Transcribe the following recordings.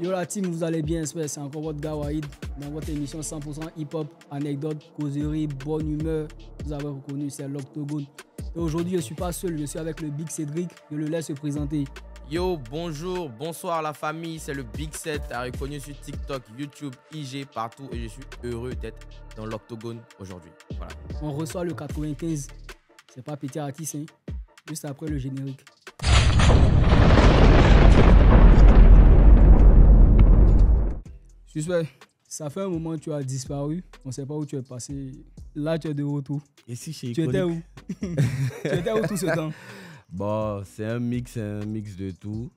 Yo la team, vous allez bien, c'est encore votre gars Wahid dans votre émission 100% hip-hop, anecdote, causerie, bonne humeur. Vous avez reconnu, c'est l'Octogone. Et aujourd'hui, je ne suis pas seul, je suis avec le Big Cédric. Je le laisse se présenter. Yo, bonjour, bonsoir la famille, c'est le Big Set, reconnu sur TikTok, YouTube, IG, partout. Et je suis heureux d'être dans l'Octogone aujourd'hui. Voilà. On reçoit le 95. C'est pas petit artiste, hein. Juste après le générique. Suspect, ça fait un moment que tu as disparu. On ne sait pas où tu es passé. Là, tu es de retour. Et si chez Tu étais où? Tu étais où tout ce temps? Bon, c'est un mix de tout.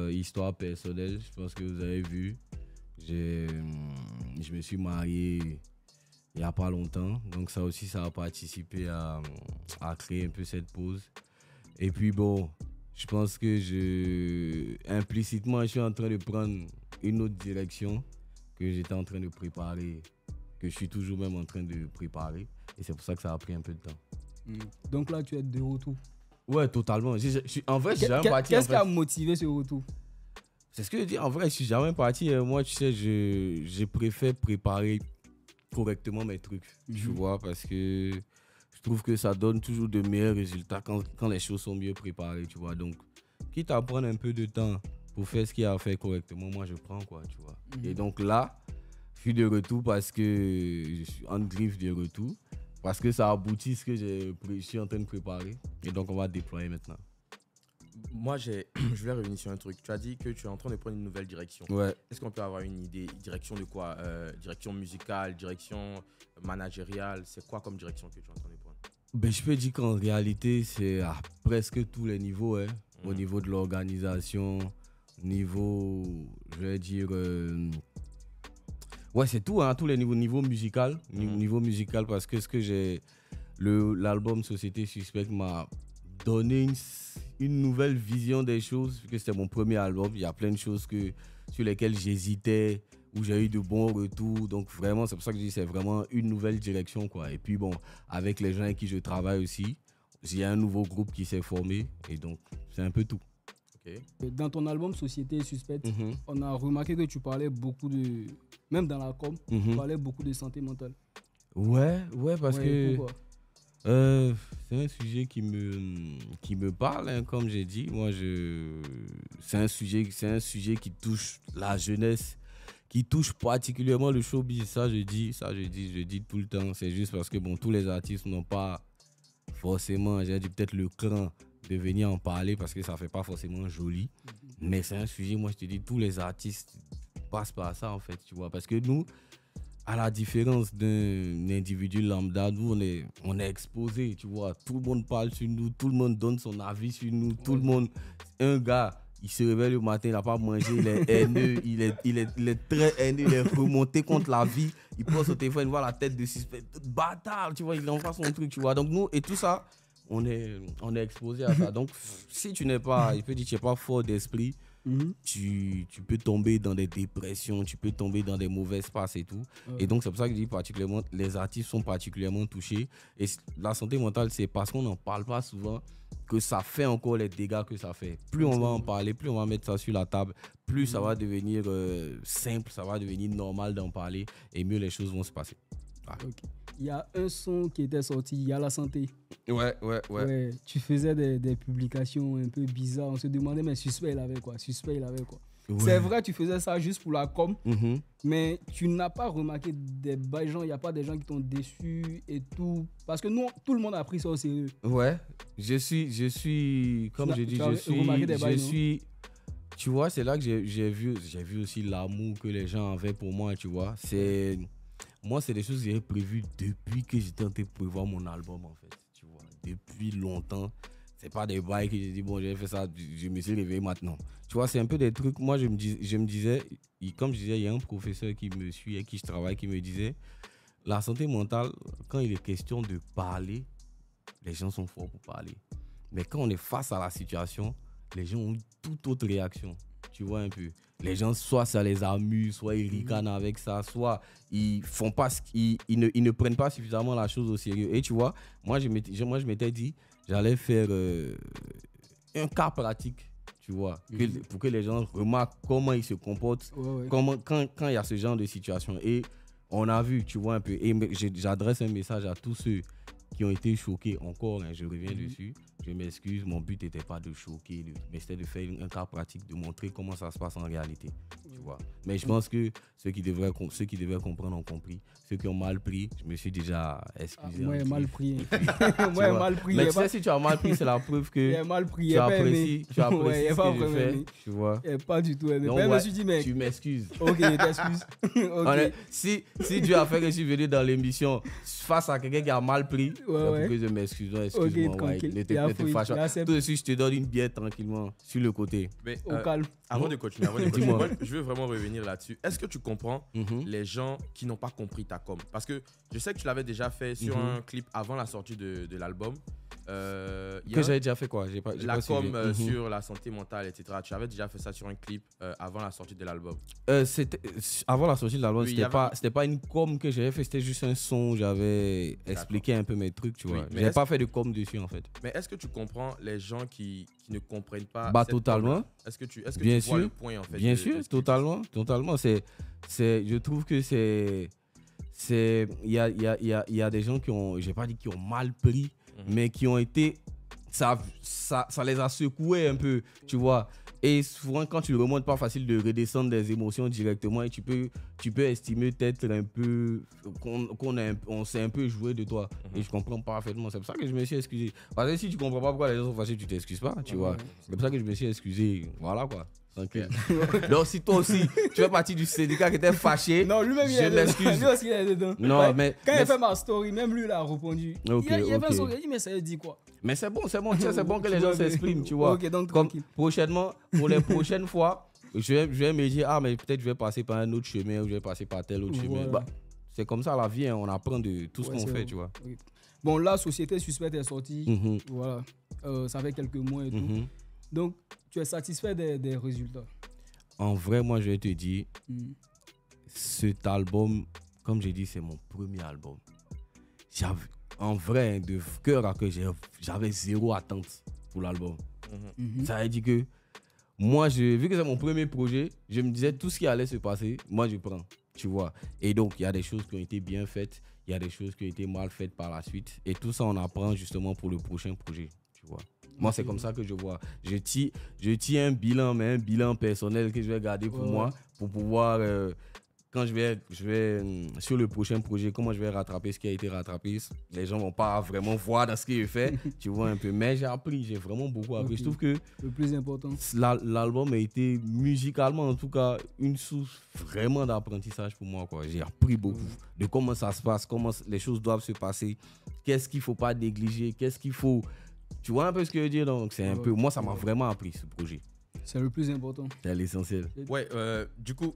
Histoire personnelle, je pense que vous avez vu. Je me suis marié il n'y a pas longtemps. Donc ça aussi, ça a participé à créer un peu cette pause. Et puis bon, je pense que implicitement, je suis en train de prendre une autre direction que j'étais en train de préparer, que je suis toujours même en train de préparer. Et c'est pour ça que ça a pris un peu de temps. Donc là, tu es de retour. Ouais, totalement. En vrai, je suis jamais parti. Qu'est-ce qui a motivé ce retour? C'est ce que je dis. En vrai, je suis jamais parti. Moi, tu sais, je préfère préparer correctement mes trucs. Tu vois, parce que je trouve que ça donne toujours de meilleurs résultats quand les choses sont mieux préparées, tu vois. Donc, quitte à prendre un peu de temps pour faire ce qu'il y a à faire correctement, moi, je prends, quoi, tu vois. Et donc là, je suis de retour parce que je suis en griffe de retour. Parce que ça aboutit ce que je suis en train de préparer. Et donc, on va déployer maintenant. Moi, je voulais revenir sur un truc. Tu as dit que tu es en train de prendre une nouvelle direction. Ouais. Est-ce qu'on peut avoir une idée? Direction de quoi? Direction musicale, direction managériale? C'est quoi comme direction que tu es en train de prendre? Ben, je peux dire qu'en réalité, c'est à presque tous les niveaux. Hein. Au niveau de l'organisation, niveau, je vais dire... Ouais, c'est tout, hein, à tous les niveaux. Niveau musical, niveau musical, parce que l'album Société Suspecte m'a donné une nouvelle vision des choses, parce que c'était mon premier album. Il y a plein de choses sur lesquelles j'hésitais, où j'ai eu de bons retours. Donc vraiment, c'est pour ça que je dis c'est vraiment une nouvelle direction, quoi. Et puis bon, avec les gens avec qui je travaille aussi, il y a un nouveau groupe qui s'est formé. Et donc, c'est un peu tout. Dans ton album Société Suspecte, on a remarqué que tu parlais beaucoup de... Même dans la com, tu parlais beaucoup de santé mentale. Ouais, parce que... Pourquoi? C'est un sujet qui me parle, hein, comme j'ai dit. Moi, c'est un sujet qui touche la jeunesse, qui touche particulièrement le showbiz. Ça, je dis tout le temps. C'est juste parce que bon, tous les artistes n'ont pas forcément, j'ai dit peut-être le cran de venir en parler parce que ça fait pas forcément joli. Mais c'est un sujet, moi, je te dis, tous les artistes passent par ça, en fait, tu vois. Parce que nous, à la différence d'un individu lambda, nous, on est exposé, tu vois. Tout le monde parle sur nous, tout le monde donne son avis sur nous, tout le monde... Un gars, il se réveille le matin, il n'a pas mangé, il est haineux, il est très haineux, il est remonté contre la vie, il prend son téléphone, il voit la tête de suspect, bâtard, tu vois, il envoie son truc, tu vois. Donc nous, et tout ça, on est exposé à ça. Donc si tu n'es pas, il peut dire, tu n'es pas fort d'esprit, tu peux tomber dans des dépressions, tu peux tomber dans des mauvaises passes et tout. Et donc, c'est pour ça que je dis particulièrement, les artistes sont particulièrement touchés. Et la santé mentale, c'est parce qu'on n'en parle pas souvent que ça fait encore les dégâts que ça fait. Plus on va en parler, plus on va mettre ça sur la table, plus ça va devenir simple, ça va devenir normal d'en parler et mieux les choses vont se passer. Voilà. Okay. Il y a un son qui était sorti, il y a la santé. Ouais. Tu faisais des publications un peu bizarres. On se demandait, mais Suspect, il avait quoi? Ouais. C'est vrai, tu faisais ça juste pour la com, mais tu n'as pas remarqué des gens, il n'y a pas des gens qui t'ont déçu et tout. Parce que nous, tout le monde a pris ça au sérieux. Ouais, je suis comme je dis, tu vois, c'est là que j'ai vu aussi l'amour que les gens avaient pour moi, tu vois. Moi, c'est des choses que j'ai prévues depuis que j'étais en train de prévoir mon album, en fait, tu vois. Depuis longtemps. C'est pas des bails que j'ai dit, bon, j'ai fait ça, je me suis réveillé maintenant. Tu vois, c'est un peu des trucs, moi, je me disais, comme je disais, il y a un professeur qui me suit, avec qui je travaille, qui me disait, la santé mentale, quand il est question de parler, les gens sont forts pour parler. Mais quand on est face à la situation, les gens ont une toute autre réaction. Tu vois un peu. Les gens, soit ça les amuse, soit ils ricanent avec ça, soit ils font pas ils ne prennent pas suffisamment la chose au sérieux. Et tu vois, moi je m'étais dit, j'allais faire un cas pratique. tu vois, pour que les gens remarquent comment ils se comportent, quand il y a ce genre de situation. Et on a vu, tu vois, un peu, et j'adresse un message à tous ceux qui ont été choqués encore, je reviens dessus. Je m'excuse, mon but n'était pas de choquer, mais c'était de faire un cas pratique, de montrer comment ça se passe en réalité. Tu vois. Mais je pense que ceux qui devaient comprendre ont compris. Ceux qui ont mal pris, je me suis déjà excusé. Moi, j'ai mal pris. Moi, j'ai mal pris. Mais tu sais, si tu as mal pris, c'est la preuve que tu apprécies ce que je fais. Tu vois. Pas du tout. Donc, je me suis dit, mais... Tu m'excuses. Ok, je t'excuse. Okay. Si Dieu a fait que je suis venu dans l'émission face à quelqu'un qui a mal pris, c'est pour que je m'excuse. Excuse-moi, ne te fâche pas. Tout de suite, je te donne une bière tranquillement sur le côté. Mais, au calme. Avant de continuer, moi, je veux vraiment revenir là-dessus. Est-ce que tu comprends les gens qui n'ont pas compris ta com? Parce que je sais que tu l'avais déjà fait sur un clip avant la sortie de l'album. Que j'avais déjà fait quoi? J'ai pas com sur la santé mentale, etc. Tu avais déjà fait ça sur un clip avant la sortie de l'album. Avant la sortie de l'album, oui, c'était pas une com que j'avais fait, c'était juste un son où j'avais expliqué un peu mes trucs, tu vois. J'avais pas fait de com dessus en fait. Mais est-ce que tu comprends les gens qui ne comprennent pas totalement. Est-ce que tu bien vois le point en fait? Bien sûr, totalement. Je trouve que il y a des gens qui ont, j'ai pas dit qui ont mal pris, mais qui ont été, ça les a secoués un peu, tu vois. Et souvent, quand tu le remontes, pas facile de redescendre des émotions directement et tu peux estimer peut-être un peu qu'on s'est un peu joué de toi. Et je comprends parfaitement. C'est pour ça que je me suis excusé. Parce que si tu comprends pas pourquoi les gens sont fâchés, tu t'excuses pas, tu vois. C'est pour ça que je me suis excusé. Voilà quoi. Tranquille. Donc si toi aussi, tu fais partie du syndicat qui était fâché, non, lui-même, je m'excuse. Lui aussi, il est dedans. Non, quand il a fait ma story, même lui, il a répondu. Il a fait son... Il a dit, mais ça veut dire quoi? Mais c'est bon, tiens, c'est bon que les gens s'expriment, tu vois. Ok, donc comme prochainement, pour les prochaines fois, je vais me dire, mais peut-être je vais passer par un autre chemin ou je vais passer par tel autre chemin. Bah, c'est comme ça la vie, hein, on apprend de tout ce qu'on fait, tu vois. Okay. Bon, là, Société Suspecte est sortie, voilà. Ça fait quelques mois et tout. Donc, tu es satisfait des résultats? En vrai, moi, je vais te dire, cet album, comme j'ai dit, c'est mon premier album. En vrai, de cœur à cœur, j'avais zéro attente pour l'album. Ça veut dire que moi, vu que c'est mon premier projet, je me disais tout ce qui allait se passer, moi, je prends, tu vois. Et donc, il y a des choses qui ont été bien faites, il y a des choses qui ont été mal faites par la suite. Et tout ça, on apprend justement pour le prochain projet, tu vois. Moi, c'est comme ça que je vois. Je tiens un bilan, mais un bilan personnel que je vais garder pour moi, pour pouvoir, quand je vais sur le prochain projet, comment je vais rattraper ce qui a été rattrapé. Les gens ne vont pas vraiment voir dans ce que je fais, tu vois un peu. Mais j'ai vraiment beaucoup appris. Je trouve que le plus important, l'album a été musicalement, en tout cas, une source vraiment d'apprentissage pour moi, quoi. J'ai appris beaucoup de comment ça se passe, comment les choses doivent se passer, qu'est-ce qu'il ne faut pas négliger, qu'est-ce qu'il faut... Tu vois un peu ce que je veux dire, donc c'est un peu... Moi, ça m'a vraiment appris, ce projet. C'est le plus important. C'est l'essentiel. Ouais, du coup,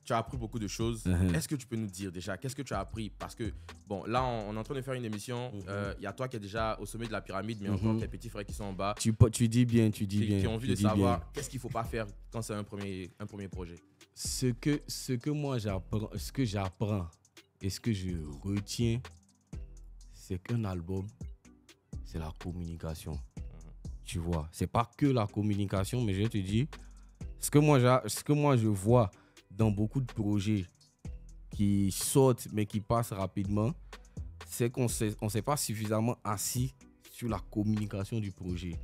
tu as appris beaucoup de choses. Est-ce que tu peux nous dire déjà, qu'est-ce que tu as appris? Parce que, bon, là, on est en train de faire une émission. Il y a toi qui es déjà au sommet de la pyramide, mais encore tes petits frères qui sont en bas. Tu dis bien. Qui ont envie de savoir qu'est-ce qu'il ne faut pas faire quand c'est un premier projet. Ce que moi, j'apprends et ce que je retiens, c'est qu'un album, c'est la communication. Tu vois, c'est pas que la communication, mais je te dis, ce que moi je vois dans beaucoup de projets qui sortent mais qui passent rapidement, c'est qu'on s'est pas suffisamment assis sur la communication du projet.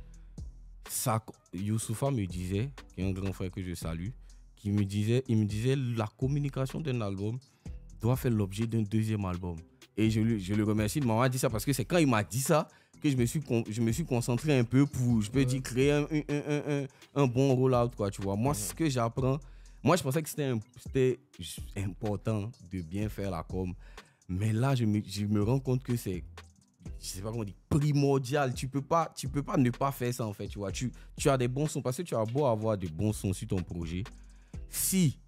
Ça, Youssoufa me disait, qui est un grand frère que je salue, il me disait la communication d'un album doit faire l'objet d'un deuxième album. Et je le remercie de m'avoir dit ça, parce que c'est quand il m'a dit ça que je me suis concentré un peu pour, je peux dire, créer un bon rollout, quoi, tu vois. Moi, ce que j'apprends, moi, je pensais que c'était important de bien faire la com, mais là, je me rends compte que c'est, je sais pas comment dire, primordial. Tu peux pas ne pas faire ça, en fait, tu vois. Tu as des bons sons, parce que tu as beau avoir de bons sons sur ton projet, si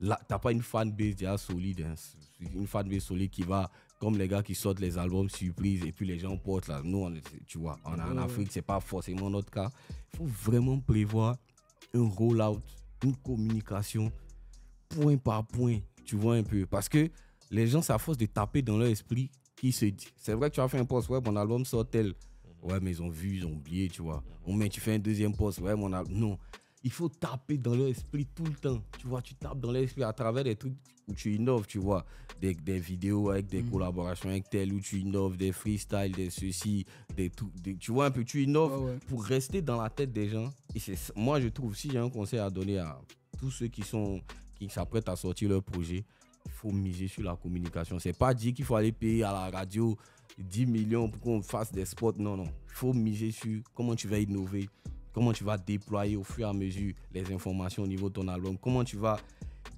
là, t'as pas une fanbase déjà solide, hein, une fanbase solide qui va, comme les gars qui sortent les albums surprises et puis les gens portent là. Nous, tu vois, en Afrique, c'est pas forcément notre cas. Il faut vraiment prévoir un rollout, une communication, point par point, tu vois un peu. Parce que les gens, c'est à force de taper dans leur esprit qui se dit. C'est vrai que tu as fait un post web, mon album sort tel. Ouais, mais ils ont vu, ils ont oublié, tu vois. Mais tu fais un deuxième post, ouais, non. Il faut taper dans leur esprit tout le temps. Tu vois, tu tapes dans leur esprit à travers des trucs où tu innoves, tu vois. Des vidéos avec des collaborations avec tel, où tu innoves, des freestyles, des ceci, des trucs. Tu vois un peu, tu innoves pour rester dans la tête des gens. Et moi, je trouve, si j'ai un conseil à donner à tous ceux qui s'apprêtent à sortir leur projet, il faut miser sur la communication. C'est pas dire qu'il faut aller payer à la radio 10 millions pour qu'on fasse des spots. Non. Il faut miser sur comment tu vas innover, comment tu vas déployer au fur et à mesure les informations au niveau de ton album, comment tu vas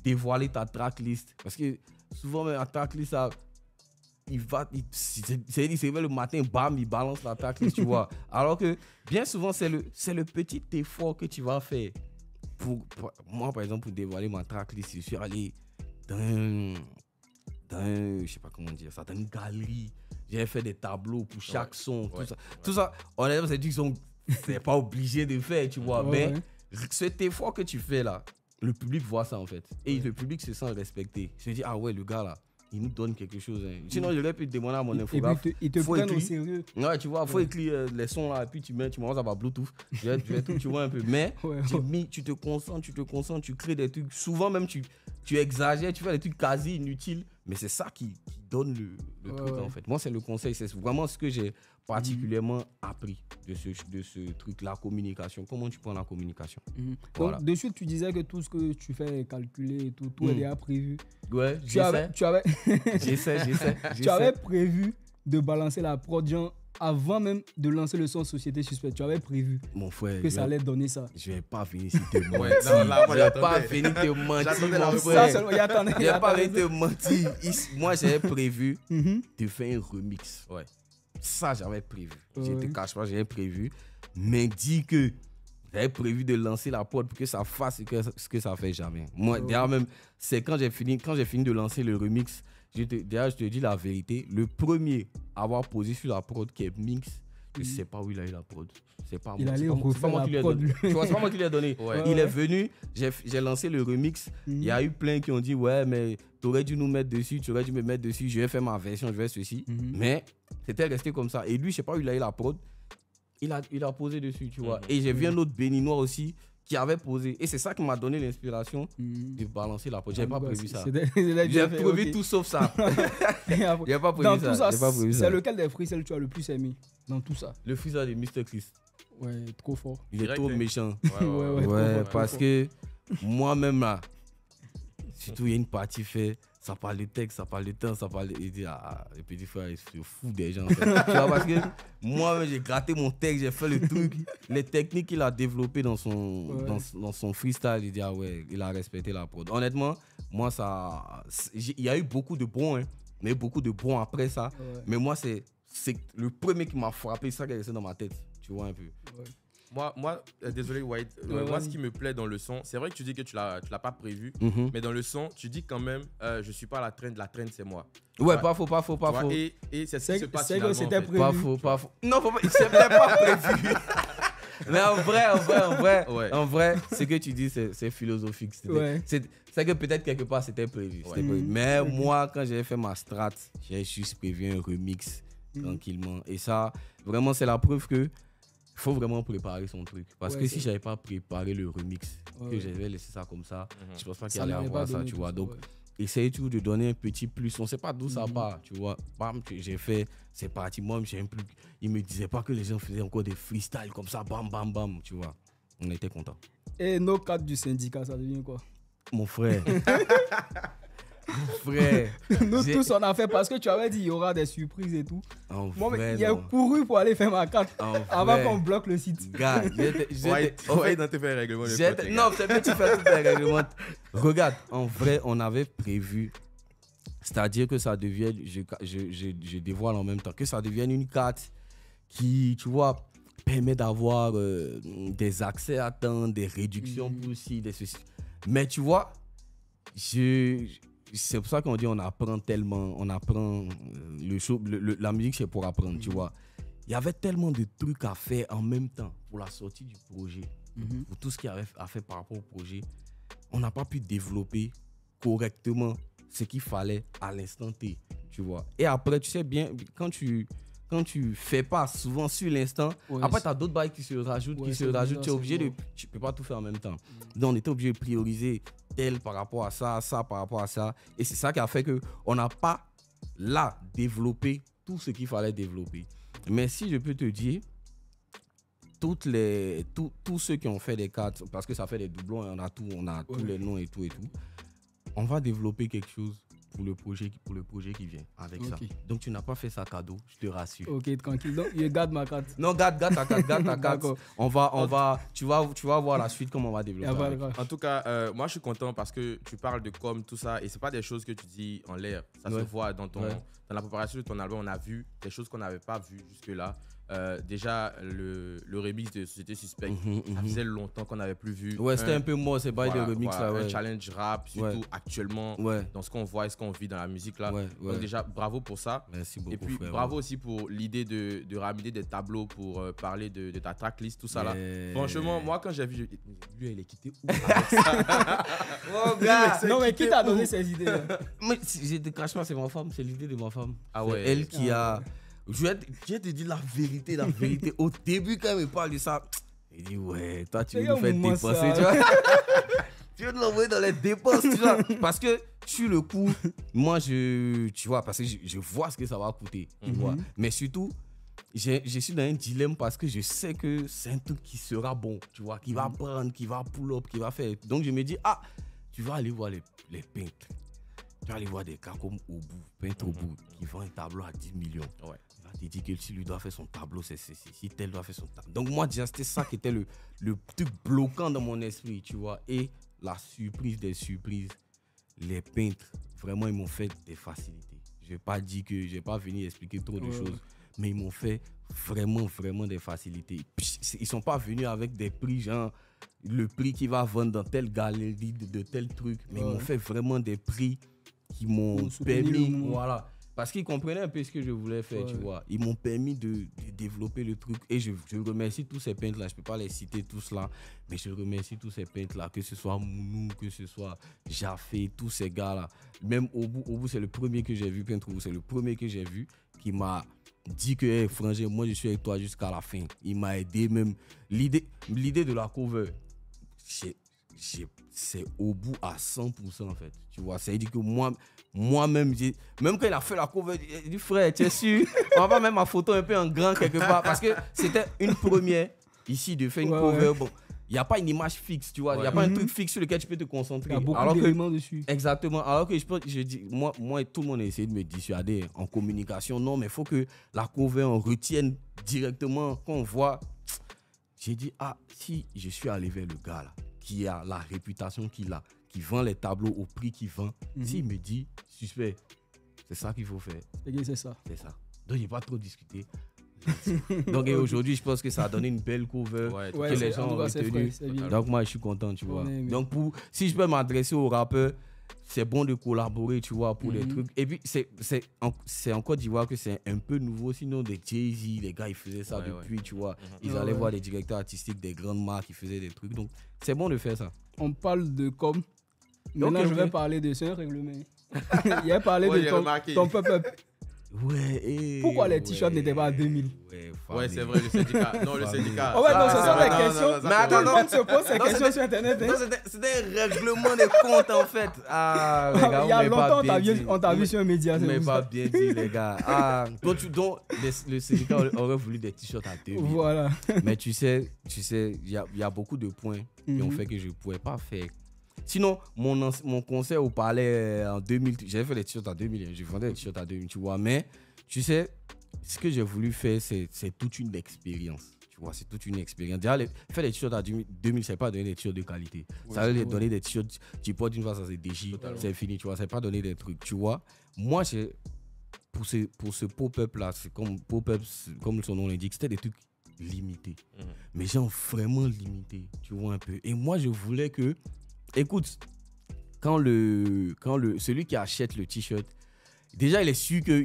dévoiler ta tracklist. Parce que souvent, la tracklist, c'est le matin, bam, il balance la tracklist, tu vois. Alors que bien souvent, c'est le petit effort que tu vas faire. Pour moi, par exemple, pour dévoiler ma tracklist, je suis allé dans je sais pas comment dire ça, dans une galerie. J'ai fait des tableaux pour chaque son, tout ça. Honnêtement, c'est des trucs c'est pas obligé de faire, tu vois. Mais cet effort que tu fais là, le public voit ça en fait. Et le public se sent respecté. Il se dit, ah ouais, le gars là, il nous donne quelque chose. Hein. Sinon, j'aurais pu te demander à mon infographe. Il te prennent au sérieux. Ouais, tu vois, il faut écrire les sons là, et puis tu m'envoies ça par Bluetooth. Je vais tout, tu vois un peu. Mais tu te concentres, tu crées des trucs. Souvent même, tu exagères, tu fais des trucs quasi inutiles. Mais c'est ça qui donne le truc en fait. Moi, c'est le conseil. C'est vraiment ce que j'ai particulièrement appris de ce truc, la communication. Comment tu prends la communication. Voilà. Donc, de suite, tu disais que tout ce que tu fais est calculé et tout est déjà prévu. Ouais, j'essaie. Tu avais prévu de balancer la prod, genre, avant même de lancer le son Société Suspecte. Tu avais prévu mon frère, que ça allait donner ça. Je vais pas venir ici te mentir. Je vais pas venir te mentir, mon frère. Je vais pas venir te mentir. Moi, j'avais prévu de faire un remix. Ouais. Ça, j'avais prévu. Je te cache pas, j'avais prévu. Mais dis que j'avais prévu de lancer la prod pour que ça fasse ce que ça fait jamais. Moi, d'ailleurs, même, c'est quand j'ai fini de lancer le remix. Je te dis la vérité, le premier à avoir posé sur la prod qui est Mix, je ne sais pas où il a eu la prod. C'est pas moi. C'est pas moi qui lui ai donné. Tu vois, c'est pas moi qui lui ai donné. Il est venu, j'ai lancé le remix. Il y a eu plein qui ont dit, ouais, mais tu aurais dû nous mettre dessus, tu aurais dû me mettre dessus, je vais faire ma version, je vais ceci. Mais c'était resté comme ça. Et lui, je ne sais pas où il a eu la prod. Il a posé dessus, tu vois. Et j'ai vu un autre béninois aussi qui avait posé. Et c'est ça qui m'a donné l'inspiration de balancer la prod. J'avais pas prévu ça. J'ai prévu tout sauf ça. J'ai pas prévu ça. C'est lequel des freestyles tu as le plus aimé dans tout ça? Le freestyle de Mr. Chris. Ouais, trop fort. Il est trop méchant. Ouais, parce que moi-même là, surtout il y a une partie fait, ça parle de texte, ça parle de temps, ça parle de... Il dit, les petits frères, ils se foutent des gens. En fait. Tu vois, parce que moi, j'ai gratté mon texte, j'ai fait le truc. Les techniques qu'il a développées dans son freestyle, il dit, ah ouais, il a respecté la prod. Honnêtement, moi, ça... Il y a eu beaucoup de bons, hein. Il y a eu beaucoup de bons après ça. Mais moi, c'est le premier qui m'a frappé, ça qui est resté dans ma tête. Tu vois un peu. Moi, désolé White, moi ce qui me plaît dans le son, c'est vrai que tu dis que tu l'as pas prévu, mais dans le son, tu dis quand même, je suis pas la trend c'est moi. Ouais, pas faux. Et c'est ce qui se passe finalement. C'était prévu. Pas faux. Non, c'est pas prévu. Mais en vrai, ce que tu dis, c'est philosophique. C'est que peut-être quelque part, c'était prévu. Mais moi, quand j'ai fait ma strat, j'ai juste prévu un remix tranquillement. Et ça, vraiment, c'est la preuve que il faut vraiment préparer son truc. Parce que si j'avais pas préparé le remix, que j'avais laissé ça comme ça, je pense pas qu'il allait avoir ça, tu vois. Donc, essaye toujours de donner un petit plus. On sait pas d'où ça part, tu vois. Bam, j'ai fait, c'est parti. Moi, j'ai un plus. Il me disait pas que les gens faisaient encore des freestyles comme ça, bam, bam, bam, tu vois. On était contents. Et nos cadres du syndicat, ça devient quoi? Mon frère. Frère, nous tous on a fait parce que tu avais dit il y aura des surprises et tout. Moi, il a couru pour aller faire ma carte avant qu'on bloque le site. Gars, dans tes règlements. Non, c'est pas tu fais tous les règlements. Regarde, en vrai, on avait prévu, c'est-à-dire que ça devienne, je dévoile en même temps, que ça devienne une carte qui, tu vois, permet d'avoir des accès à temps, des réductions possibles, des ceci. Mais tu vois, c'est pour ça qu'on dit on apprend tellement, on apprend la musique c'est pour apprendre, tu vois. Il y avait tellement de trucs à faire en même temps pour la sortie du projet, pour tout ce qu'il y avait à faire par rapport au projet. On n'a pas pu développer correctement ce qu'il fallait à l'instant T, tu vois. Et après, tu sais bien, quand tu quand tu fais pas souvent sur l'instant, après tu as d'autres bails qui se rajoutent, tu es obligé tu peux pas tout faire en même temps. Donc on était obligé de prioriser tel par rapport à ça par rapport à ça. Et c'est ça qui a fait qu'on n'a pas là développé tout ce qu'il fallait développer. Mais si je peux te dire, tous ceux qui ont fait des cartes, parce que ça fait des doublons, on a tous les noms et tout, on va développer quelque chose pour le projet qui vient avec ça. Donc tu n'as pas fait ça cadeau, je te rassure. Ok, tranquille. Donc je garde ma carte. Non, garde ta carte. On va, tu vas voir la suite comment on va développer. En tout cas, moi je suis content parce que tu parles de com, tout ça, et c'est pas des choses que tu dis en l'air. Ça se voit dans la préparation de ton album. On a vu des choses qu'on n'avait pas vues jusque là. Déjà le remix de Société Suspect, ça faisait longtemps qu'on n'avait plus vu. Ouais, c'était un peu mort, c'est pas de remix là. Un challenge rap, surtout actuellement, dans ce qu'on voit et ce qu'on vit dans la musique là. Donc déjà, bravo pour ça. Merci beaucoup. Et puis bravo aussi pour l'idée de ramener des tableaux pour parler de ta tracklist, tout ça là. Franchement, moi quand j'ai vu, lui il est quitté où avec ça? Oh gars, non mais qui t'a donné ces idées là? Mais je te cache pas, c'est ma femme, c'est l'idée de ma femme. Ah ouais. C'est elle qui a. Je vais te dire la vérité. Au début, quand elle me parle de ça, il dit ouais, toi tu veux nous faire dépenser, tu vois. Tu veux nous l'envoyer dans les dépenses, tu vois. Parce que sur le coup, moi tu vois, parce que je vois ce que ça va coûter, tu vois. Mais surtout, je suis dans un dilemme parce que je sais que c'est un truc qui sera bon, tu vois, qui va prendre, qui va pull up, qui va faire. Donc je me dis, tu vas aller voir les peintres. Tu vas aller voir des gars comme Obu, peintre Obu, qui vend un tableau à 10 millions. Ouais. Il dit que si lui doit faire son tableau, c'est si tel doit faire son tableau. Donc moi, déjà, c'était ça qui était le truc bloquant dans mon esprit, tu vois. Et la surprise des surprises, les peintres, vraiment, ils m'ont fait des facilités. Je n'ai pas dit que, je n'ai pas venu expliquer trop de choses, mais ils m'ont fait vraiment des facilités. Ils ne sont pas venus avec des prix, genre le prix qu'il va vendre dans telle galerie, de tel truc, mais ils m'ont fait vraiment des prix qui m'ont permis, voilà. Parce qu'ils comprenaient un peu ce que je voulais faire, tu vois. Ils m'ont permis de développer le truc. Et je remercie tous ces peintres-là. Je ne peux pas les citer tous là, mais je remercie tous ces peintres-là. Que ce soit Mounou, que ce soit Jaffé, tous ces gars-là. Même Obu, c'est le premier que j'ai vu, peintre Obu, c'est le premier que j'ai vu qui m'a dit que, hey, frangin, moi je suis avec toi jusqu'à la fin. Il m'a aidé même. L'idée de la cover, c'est Obu à 100% en fait. Tu vois, ça veut dire que moi-même, même quand il a fait la cover, il dit frère, tu es sûr? On va pas mettre ma photo un peu en grand quelque part parce que c'était une première ici de faire une cover. Bon, il n'y a pas une image fixe, tu vois. Il n'y a pas un truc fixe sur lequel tu peux te concentrer. Il y a beaucoup d'éléments dessus. Exactement. Alors que je dis, moi, tout le monde a essayé de me dissuader en communication. Non, mais il faut que la cover, on retienne directement quand on voit. J'ai dit, si je suis allé vers le gars là, qui a la réputation qu'il a, qui vend les tableaux au prix qu'il vend, s'il me dit, suspect, c'est ça qu'il faut faire. C'est ça. C'est ça. Donc, il n'y a pas trop discuté. Donc, aujourd'hui, je pense que ça a donné une belle cover que les gens ont retenu. Donc, moi, je suis content, tu vois. Donc, si je peux m'adresser aux rappeurs, c'est bon de collaborer, tu vois, pour les trucs. Et puis, c'est en Côte d'Ivoire que c'est un peu nouveau. Sinon, des Jay-Z, les gars, ils faisaient ça depuis, tu vois. Ils allaient voir des directeurs artistiques, des grandes marques qui faisaient des trucs. Donc, c'est bon de faire ça. On parle de com. Maintenant, je vais parler de ce règlement. Il a parlé de ton pop-up. Ouais. Pourquoi les t-shirts n'étaient pas à 2000? Ouais, c'est vrai, le syndicat. Non, le syndicat. Oh ouais, donc ce sont des questions. Mais attends, tout le monde se pose ces questions sur Internet. C'était un règlement des comptes, en fait. Il y a longtemps, on t'a vu sur un média. Mais pas bien dit, les gars. Donc, le syndicat aurait voulu des t-shirts à 2000. Voilà. Mais tu sais, il y a beaucoup de points qui ont fait que je ne pouvais pas faire. Sinon, mon concert au Palais en 2000, j'avais fait les t-shirts à 2000, je vendais les t-shirts à 2000, tu vois. Mais, tu sais, ce que j'ai voulu faire, c'est toute une expérience. Tu vois, c'est toute une expérience. Déjà, faire les t-shirts à 2000, c'est pas donner des t-shirts de qualité. Ça veut donner des t-shirts, tu portes une fois, ça se déchire, c'est fini, tu vois. C'est pas donner des trucs, tu vois. Moi, pour ce pop-up là, c'est comme pop-up, comme son nom l'indique, c'était des trucs limités. Mais genre vraiment limités, tu vois un peu. Et moi, je voulais que, écoute, quand celui qui achète le t-shirt, déjà il est sûr que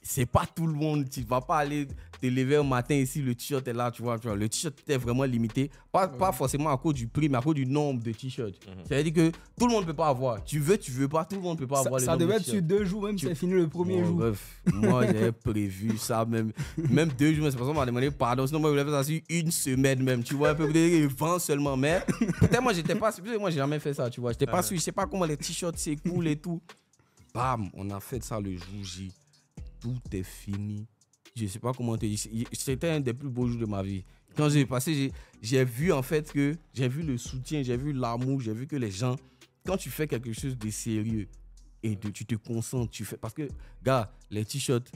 c'est pas tout le monde. Tu vas pas aller te lever un matin ici, le t-shirt est là, tu vois. Le t-shirt est vraiment limité. Pas forcément à cause du prix, mais à cause du nombre de t-shirts. C'est-à-dire que tout le monde peut pas avoir. Tu veux pas, tout le monde peut pas avoir. Ça devait être sur 2 jours, même c'est fini le premier jour. Bref, moi j'avais prévu ça, même 2 jours, c'est pour ça qu'on m'a demandé pardon. Sinon, moi je voulais faire ça sur 1 semaine même, tu vois, un peu de vent seulement. Mais peut-être moi j'étais pas sûr, moi j'ai jamais fait ça, tu vois. J'étais pas sûr, je sais pas comment les t-shirts s'écoulent et tout. Bam, on a fait ça le jour J. Tout est fini. Je sais pas comment te dire. C'était un des plus beaux jours de ma vie. Quand j'ai passé, j'ai vu en fait que j'ai vu le soutien, j'ai vu l'amour, j'ai vu que les gens, quand tu fais quelque chose de sérieux et tu te concentres, tu fais. Parce que, gars, les t-shirts,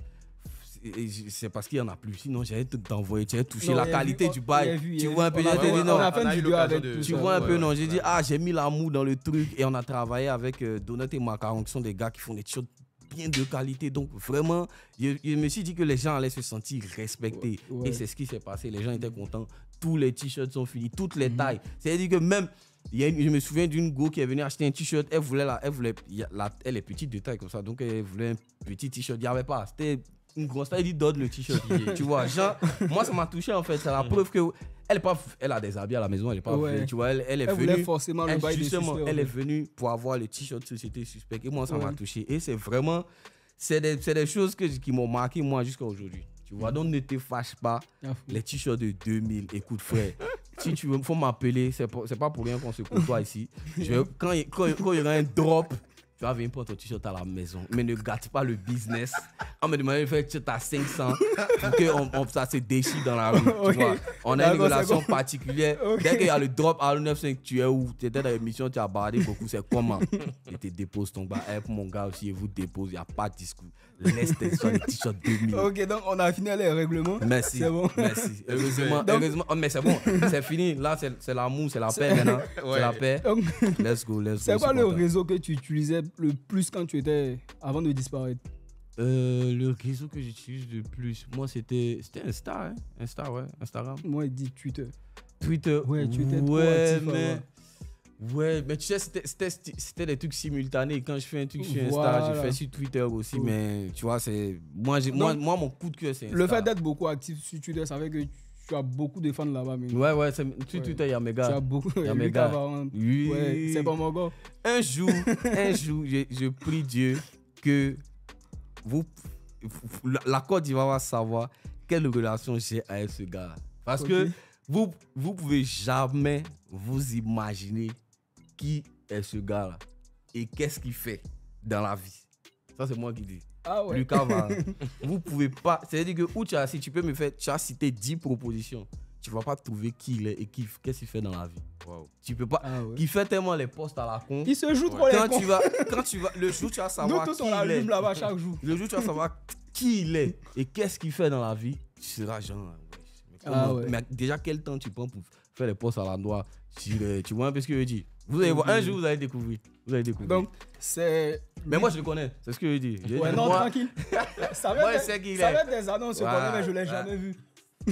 c'est parce qu'il y en a plus. Sinon, j'allais t'envoyer, tu as touché la qualité du bail. Tu vois un peu, on a fait une vidéo avec tout ça. Tu vois un peu, non. J'ai dit, j'ai mis l'amour dans le truc et on a travaillé avec Donut et Macaron, qui sont des gars qui font des t-shirts bien de qualité. Donc, vraiment, je me suis dit que les gens allaient se sentir respectés. Et c'est ce qui s'est passé. Les gens étaient contents. Tous les t-shirts sont finis, toutes les tailles. C'est-à-dire que même, je me souviens d'une go qui est venue acheter un t-shirt. Elle est petite de taille comme ça. Donc, elle voulait un petit t-shirt. Il n'y avait pas. C'était une grosse taille. Il dit, donne le t-shirt. Tu vois, genre, moi, ça m'a touché en fait. C'est la preuve que. Elle a des habits à la maison, elle est pas venue, tu vois, elle est venue forcément le bail justement, elle est venue pour avoir le t-shirt Société Suspect et moi ça m'a touché et c'est vraiment c'est des choses qui m'ont marqué moi jusqu'à aujourd'hui. Tu vois, donc ne te fâche pas. Les t-shirts de 2000, écoute frère, si tu veux, faut m'appeler, c'est pas pour rien qu'on se côtoie ici. Quand il y aura un drop, tu vas venir prendre ton t-shirt à la maison. Mais ne gâte pas le business. On me demande de faire un t-shirt à 500 pour que ça se déchire dans la rue. Tu vois. On a une relation particulière. Dès qu'il y a le drop à 9,5, tu es où? Tu étais dans l'émission, tu as bardé beaucoup. C'est comment? Je te dépose ton bas. Pour mon gars aussi, il vous dépose. Il n'y a pas de discours. Laisse tes t-shirts 2000. Ok, donc on a fini les règlements. Merci. C'est bon. Merci. Heureusement. Mais c'est bon. C'est fini. Là, c'est l'amour, c'est la paix maintenant. C'est la paix. Let's go. C'est quoi le réseau que tu utilisais le plus quand tu étais avant de disparaître? Le réseau que j'utilise le plus, moi c'était Insta, Instagram. Moi il dit Twitter. Ouais, tu étais mais tu sais c'était des trucs simultanés. Quand je fais un truc sur Insta, je fais sur Twitter aussi, mais tu vois c'est moi mon coup de cœur c'est Insta. Le fait d'être beaucoup actif sur Twitter, ça fait que tu as beaucoup de fans là-bas. Mais... Ouais, sur Twitter, il y a mes gars. Il y a mes gars. Oui. Ouais, c'est pas mon gars. Un jour, je prie Dieu que la Côte d'Ivoire va savoir quelle relation j'ai avec ce gars. Parce que vous pouvez jamais vous imaginer qui est ce gars-là et qu'est-ce qu'il fait dans la vie. Ça, c'est moi qui dis. Ah ouais. Lucas Varan. Vous pouvez pas. C'est-à-dire que où tu as cité 10 propositions. Tu vas pas trouver qui il est et qu'est-ce qu'il fait dans la vie. Wow. Tu peux pas. Il fait tellement les postes à la con. Il se joue trop les cons. Quand tu vas, le jour tu vas savoir. Nous tous on l'allume là-bas chaque jour. Le jour tu vas savoir qui il est et qu'est-ce qu'il fait dans la vie, tu seras genre. Mais déjà quel temps tu prends pour faire les postes à l'endroit. Tu vois un peu ce que je dis. Vous allez voir, un jour vous allez découvrir. Donc c'est. Mais moi je le connais, c'est ce que je dis. Tranquille. Ça va être des annonces, mais je l'ai jamais vu.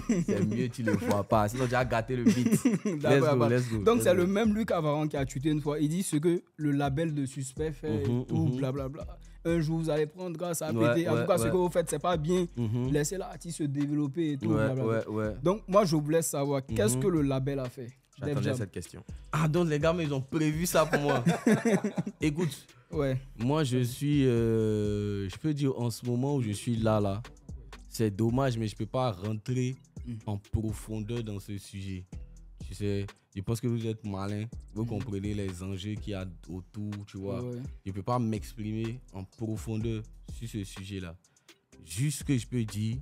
C'est mieux tu le vois pas, sinon tu as gâté le beat. Let's go. Donc c'est le même Lucas Varan qui a tweeté une fois. Il dit ce que le label de Suspect fait, tout blablabla. Un jour vous allez prendre grâce à péter. En tout cas, ce que vous faites, c'est pas bien. Laissez l'artiste se développer et tout. Donc moi je voulais savoir qu'est-ce que le label a fait. J'attendais cette question. Donc les gars, mais ils ont prévu ça pour moi. Écoute, moi je suis, je peux dire en ce moment où je suis là. C'est dommage, mais je ne peux pas rentrer en profondeur dans ce sujet. Tu sais, je pense que vous êtes malin, vous comprenez les enjeux qu'il y a autour, tu vois. Je ne peux pas m'exprimer en profondeur sur ce sujet-là. Juste ce que je peux dire,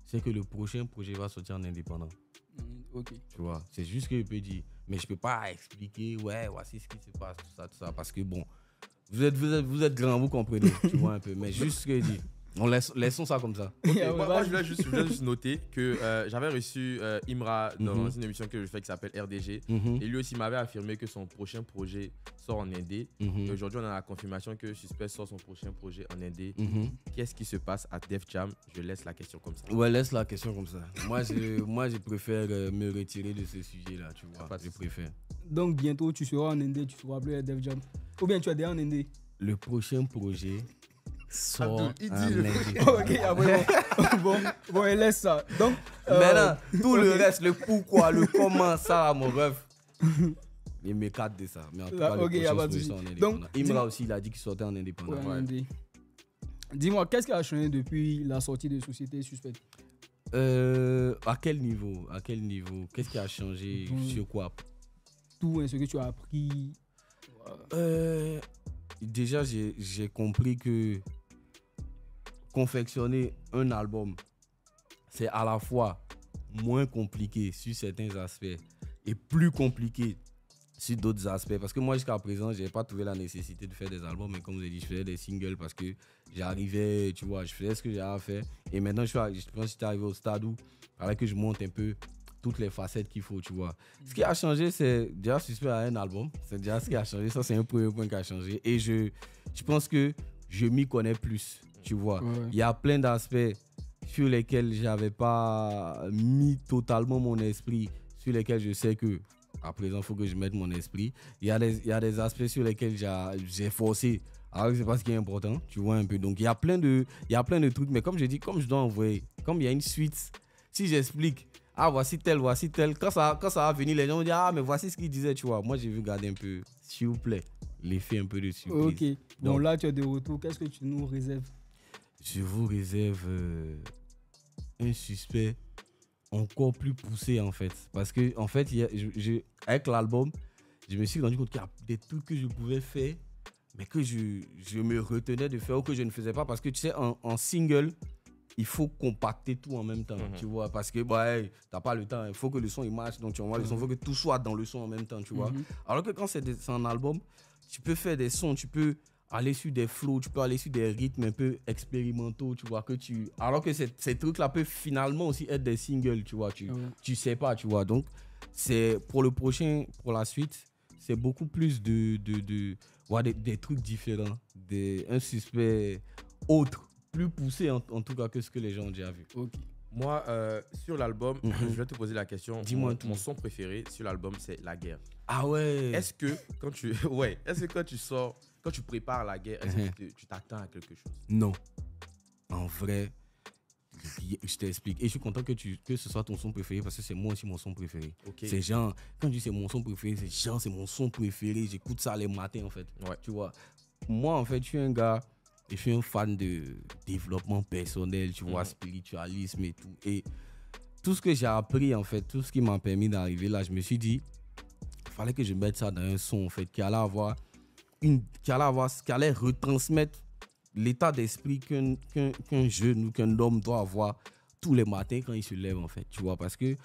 c'est que le prochain projet va sortir en indépendant. Tu vois, c'est juste ce que je peux dire. Mais je ne peux pas expliquer, voici ce qui se passe, tout ça. Parce que bon, vous êtes grand, vous comprenez, tu vois un peu. Mais juste ce que je dis. Laissons ça comme ça. Okay, moi, je voulais juste noter que j'avais reçu Imra dans une émission que je fais qui s'appelle RDG. Et lui aussi m'avait affirmé que son prochain projet sort en indé. Et aujourd'hui, on a la confirmation que Suspect sort son prochain projet en indé. Qu'est-ce qui se passe à Def Jam? Je laisse la question comme ça. Ouais, laisse la question comme ça. Moi, je préfère me retirer de ce sujet-là, tu vois. Je préfère. Donc, bientôt, tu seras en indé, tu seras plus à Def Jam. Ou bien tu es déjà en indé? Le prochain projet Sors il un dit lundi. Ok, après, bon, elle laisse ça. Donc, Maintenant, tout le reste, le pourquoi, le comment, ça, mon ref. Il m'écarte de ça. Mais en tout cas, ok, le y a pas prochain de sera souci. en indépendant. Donc, Imra aussi, il a dit qu'il sortait en indépendant. ouais, Ouais. Andy. Dis-moi, qu'est-ce qui a changé depuis la sortie de Société Suspecte? À quel niveau? Qu'est-ce qui a changé? Sur quoi? Tout ce que tu as appris. Déjà, j'ai compris que confectionner un album, c'est à la fois moins compliqué sur certains aspects et plus compliqué sur d'autres aspects. Parce que moi, jusqu'à présent, je n'ai pas trouvé la nécessité de faire des albums. Mais comme vous avez dit, je faisais des singles parce que j'arrivais, tu vois, je faisais ce que j'avais à faire. Et maintenant, je pense que j'étais arrivé au stade où il fallait que je monte un peu toutes les facettes qu'il faut, tu vois. Ce qui a changé, c'est déjà Suspect à un album. C'est déjà ce qui a changé. Ça, c'est un premier point qui a changé. Et je pense que je m'y connais plus, tu vois. Il y a plein d'aspects sur lesquels je n'avais pas mis totalement mon esprit, sur lesquels je sais que à présent, il faut que je mette mon esprit. Il y a des aspects sur lesquels j'ai forcé. Alors, c'est pas ce qui est important, tu vois un peu. Donc, il y a plein de trucs. Mais comme je dis, comme je dois envoyer, comme il y a une suite, si j'explique, voici tel, quand ça va venir, les gens vont dire, mais voici ce qu'il disait, tu vois. Moi, j'ai vu garder un peu, s'il vous plaît, l'effet un peu de surprise. Ok. Donc là, tu es de retour. Qu'est-ce que tu nous réserves? Je vous réserve un Suspect encore plus poussé, en fait. Parce que, en fait, avec l'album, je me suis rendu compte qu'il y a des trucs que je pouvais faire, mais que je me retenais de faire ou que je ne faisais pas. Parce que, tu sais, en single, il faut compacter tout en même temps, tu vois. Parce que, t'as pas le temps. Il faut que le son, il marche. Donc, tu envoies le son. Il faut que tout soit dans le son en même temps, tu vois. Alors que quand c'est un album, tu peux faire des sons, tu peux aller sur des flows, tu peux aller sur des rythmes un peu expérimentaux, tu vois, alors que ces trucs-là peuvent finalement aussi être des singles, tu vois, tu sais pas, tu vois. Donc, c'est pour la suite, c'est beaucoup plus des trucs différents, un Suspect autre, plus poussé en tout cas que ce que les gens ont déjà vu. Ok. Moi, sur l'album, je vais te poser la question. Dis-moi Mon son préféré sur l'album, c'est La Guerre. Ah ouais. Est-ce que quand tu sors, quand tu prépares la guerre, est-ce que tu t'attends à quelque chose? Non. En vrai, je t'explique. Et je suis content que ce soit ton son préféré parce que c'est moi aussi mon son préféré. Okay. C'est genre, quand je dis c'est mon son préféré, c'est mon son préféré. J'écoute ça les matins en fait. Ouais. Tu vois. Moi en fait, je suis un gars, je suis un fan de développement personnel, tu vois, spiritualisme et tout. Et tout ce que j'ai appris en fait, tout ce qui m'a permis d'arriver là, je me suis dit, il fallait que je mette ça dans un son en fait, qui allait retransmettre l'état d'esprit qu'un jeune ou qu'un homme doit avoir tous les matins quand il se lève en fait, tu vois, parce que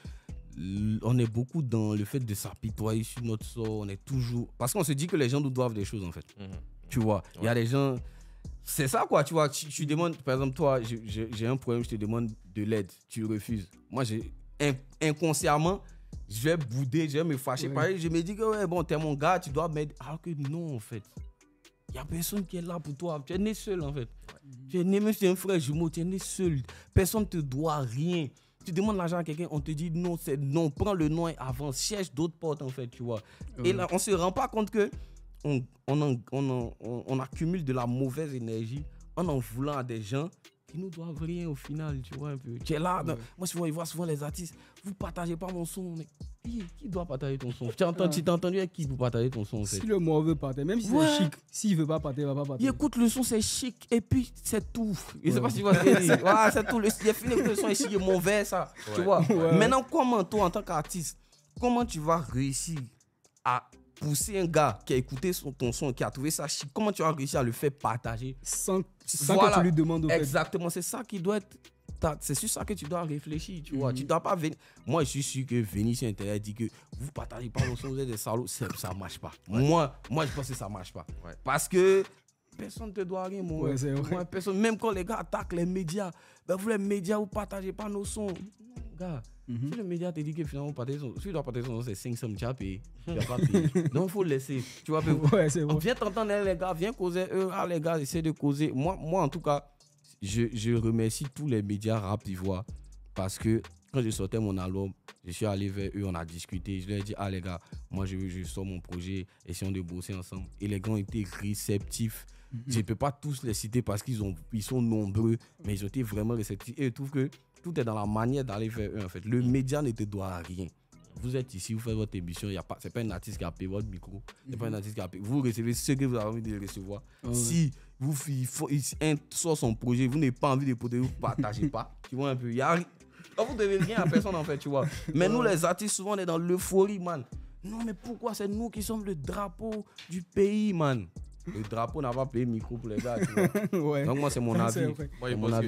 on est beaucoup dans le fait de s'apitoyer sur notre sort, on est toujours, parce qu'on se dit que les gens nous doivent des choses en fait, tu vois, il y a des gens, c'est ça quoi, tu vois, tu demandes, par exemple toi, j'ai un problème, je te demande de l'aide, tu refuses, moi inconsciemment, je vais bouder, je vais me fâcher, pareil, je me dis que t'es mon gars, tu dois m'aider, alors que non en fait. Il n'y a personne qui est là pour toi. Tu es né seul en fait. Tu es né, même si tu es un frère jumeau, tu es né seul. Personne ne te doit rien. Tu demandes l'argent à quelqu'un, on te dit non, c'est non, prends le nom et avance, cherche d'autres portes en fait, tu vois. Et là, on ne se rend pas compte que on accumule de la mauvaise énergie en voulant à des gens qui nous doivent rien au final, tu vois un peu. Tu es là, moi je vois souvent les artistes, vous partagez pas mon son, mais qui doit partager ton son? Tu as entendu avec qui vous partagez ton son en fait? Si le mot veut partager, même si c'est chic, s'il veut pas partager, il va pas partager. Il écoute le son, c'est chic, et puis c'est tout. Je sais pas si tu vois ce que je veux dire. Voilà, c'est tout. Il a fini que le son est chic, il est mauvais, ça. Tu vois. Maintenant, comment toi, en tant qu'artiste, comment tu vas réussir à pousser un gars qui a écouté ton son, qui a trouvé ça chic, comment tu vas réussir à le faire partager sans que tu lui demandes au fait. Exactement, c'est ça qui doit être. C'est sur ça que tu dois réfléchir, tu vois. Tu dois pas venir. Moi, je suis sûr que venir sur Internet dit que vous partagez pas vos sons, vous êtes des salauds, ça marche pas. Moi, je pense que ça marche pas. Parce que personne ne te doit rien, mon vrai. Personne, même quand les gars attaquent les médias, vous les médias, vous partagez pas nos sons. Non, gars. Si le média te dit que finalement, si tu dois partager son nom, c'est 500, tu as payé. Tu n'as pas payé. Donc, il faut le laisser. Tu vois, viens t'entendre, les gars, viens causer. Les gars, essaie de causer. Moi, en tout cas, je remercie tous les médias rap d'ivoire parce que quand je sortais mon album, je suis allé vers eux, on a discuté. Je leur ai dit, les gars, moi je sors mon projet, essayons de bosser ensemble. Et les gars ont été réceptifs Je ne peux pas tous les citer parce qu'ils sont nombreux, mais ils ont été vraiment réceptifs. Et je trouve que tout est dans la manière d'aller vers eux, en fait. Le média ne te doit rien. Vous êtes ici, vous faites votre émission, ce n'est pas un artiste qui a payé votre micro, c'est pas un artiste qui a payé. Vous recevez ce que vous avez envie de recevoir. Si un sort son projet, vous n'avez pas envie de poter, vous ne partagez pas. Tu vois un peu. Vous ne devez rien à personne, en fait, tu vois. Mais nous, les artistes, souvent, on est dans l'euphorie, man. Non, mais pourquoi c'est nous qui sommes le drapeau du pays, man? Le drapeau n'a pas payé le micro pour les gars, tu vois. Ouais. Donc moi, c'est mon avis. Moi,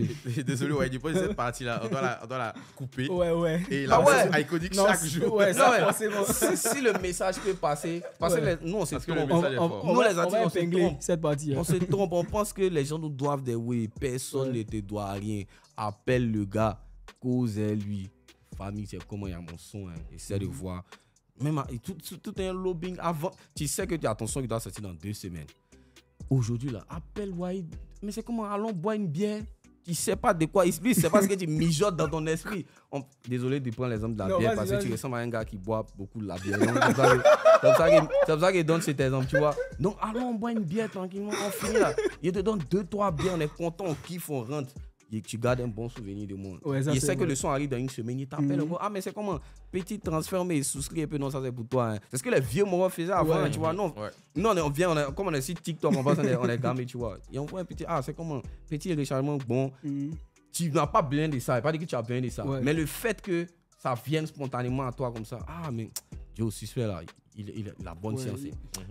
désolé, ouais, je pense que cette partie-là, on doit la couper. Ouais. Et la iconique chaque jour. Ouais, ça, forcément. Si le message peut passer, parce que nous, on se trompe. Nous, les artistes, on se trompe. Cette partie. On se trompe, on pense que les gens nous doivent des oui. Personne ne te doit rien. Appelle le gars, cause-lui. Famille, c'est comment il y a mon son. Essaie de voir. Même tout est un lobbying avant. Tu sais que tu as ton son qui doit sortir dans 2 semaines. Aujourd'hui, là, appelle Wahid. Mais c'est comment? Allons boire une bière. Tu sais pas de quoi. Lui, il sait pas ce que tu mijotes dans ton esprit. Désolé de prendre l'exemple de la bière parce que tu ressembles à un gars qui boit beaucoup de la bière. C'est pour ça qu'il donne cet exemple, tu vois. Donc, allons boire une bière tranquillement. On finit là. Il te donne 2-3 bières. On est content, on kiffe, on rentre. Et tu gardes un bon souvenir de moi. Ouais, il sait que le son arrive dans une semaine, il t'appelle encore. Ah, mais c'est comment? Petit transfert, mais souscrit un peu. Non, ça c'est pour toi. Hein. C'est ce que les vieux moments faisaient avant, tu vois. Non, on vient, comme on est sur TikTok, on est gamé, tu vois. Et on voit un petit, c'est comment? Petit rechargement, bon. Tu n'as pas besoin de ça. Il pas dit que tu as besoin de ça. Mais le fait que ça vienne spontanément à toi comme ça, mais Joe, suspect là. Il a bonne science.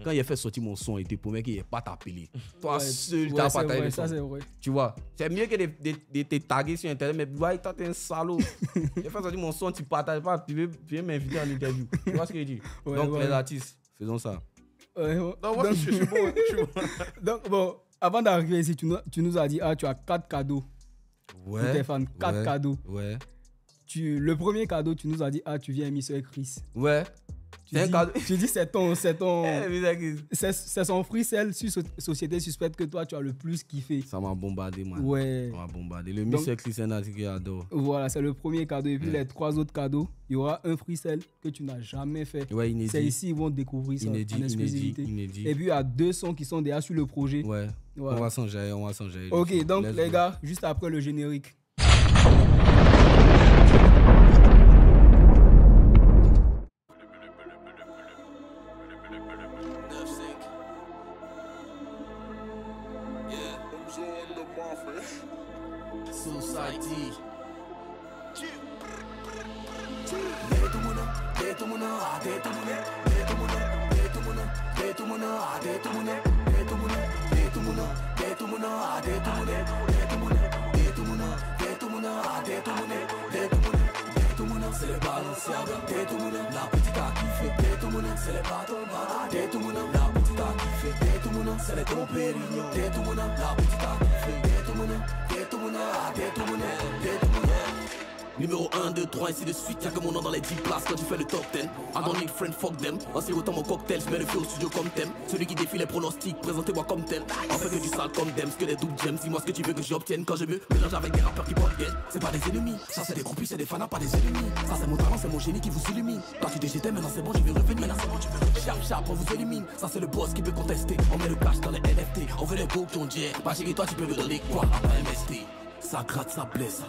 Quand il a fait sortir mon son, il te promet qu'il n'est pas t'appeler. Toi seul, tu n'as pas tagué. Ça, c'est vrai. Tu vois, c'est mieux que de te taguer sur Internet, mais ouais, toi, t'es un salaud. Il a fait sortir mon son, tu ne partages pas, tu veux m'inviter en interview. Tu vois ce que je dis? Donc, les artistes, faisons ça. Donc, je suis bon. Donc, bon, avant d'arriver ici, tu nous as dit, tu as 4 cadeaux. Pour tes fans, 4 cadeaux. Ouais. Le premier cadeau, tu nous as dit, tu viens à Mr. Chris. Ouais. Tu dis c'est son freestyle sur Société Suspecte que toi tu as le plus kiffé. Ça m'a bombardé, man. Ouais. Ça m'a bombardé. Le Mr. Chris, c'est un artiste que j'adore. Voilà, c'est le premier cadeau. Et puis les 3 autres cadeaux, il y aura un freestyle que tu n'as jamais fait. Ouais, inédit. C'est ici, ils vont découvrir ça en exclusivité. Inédit. Et puis il y a 2 sons qui sont déjà sur le projet. Ouais. Voilà. On va s'en gérer. Ok, donc les gars, juste après le générique. Society. C'est les Balenciaga, la petite a kiffé, c'est les bâtons, la petite a kiffé, c'est les Dom Pérignon, la petite a kiffé, Numéro 1, 2, 3, ainsi de suite, y'a que mon nom dans les 10 places quand tu fais le top 10. I don't need friend, fuck them. En sirotant mon cocktail, je mets le feu au studio comme thème. Celui qui défie les pronostics, présentez-moi comme tel. En fait que du sale comme Dems, que des double gems. Dis-moi ce que tu veux que j'obtienne quand je me mélange avec des rappeurs qui portent gain. C'est pas des ennemis, ça c'est des compus, c'est des fans, pas des ennemis. Ça c'est mon talent, c'est mon génie qui vous illumine. Toi tu déjetais, maintenant c'est bon, je vais revenir. Sharp, on vous élimine. Ça c'est le boss qui peut contester. On met le cash dans les NFT, on veut les beaux qui ont jet. Pas chérie, toi tu peux me donner quoi à MST. Ça gratte, ça blesse.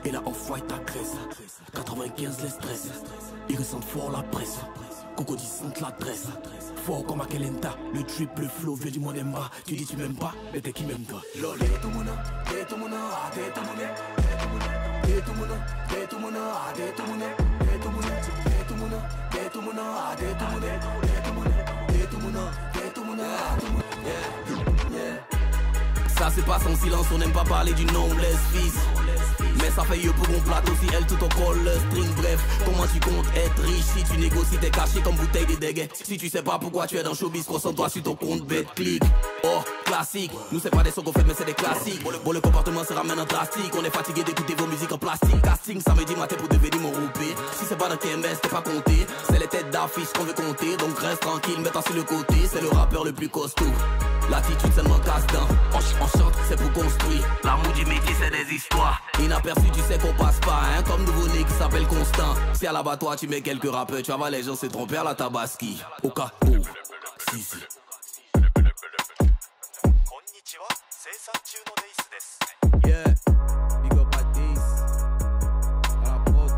Et la off-white agresse. 95 les stress. Ils ressentent fort la presse. Coco dit sente l'adresse. Fort comme Akelenta. Le triple flow vieux du monde bas. Tu dis tu m'aimes pas, mais t'es qui m'aime toi. Lol. Ça c'est pas sans silence, on n'aime pas parler du nameless fils. Mais ça fait yo pour mon plateau si elle tout en colle le string. Bref, comment tu comptes être riche si tu négocies t'es caché comme bouteille de déguet. Si tu sais pas pourquoi tu es dans showbiz, concentre-toi sur ton compte bête clic. Oh, classique, nous c'est pas des sons qu'on fait mais c'est des classiques. Bon le comportement se ramène en drastique. On est fatigué d'écouter vos musiques en plastique. Casting samedi matin pour devenir mon roupé. Si c'est pas dans KMS t'es pas compté. C'est les têtes d'affiche qu'on veut compter. Donc reste tranquille, mets-toi sur le côté. C'est le rappeur le plus costaud. L'attitude seulement casse-dent. On chante, c'est pour construire. L'amour du métier, c'est des histoires. Inaperçu, tu sais qu'on passe pas, hein. Comme nouveau-né qui s'appelle Constant. Si à l'abattoir, tu mets quelques rappeurs, tu vas voir les gens se tromper à la tabaski. Au cas où. Si. Yeah, big up at this. À la prod.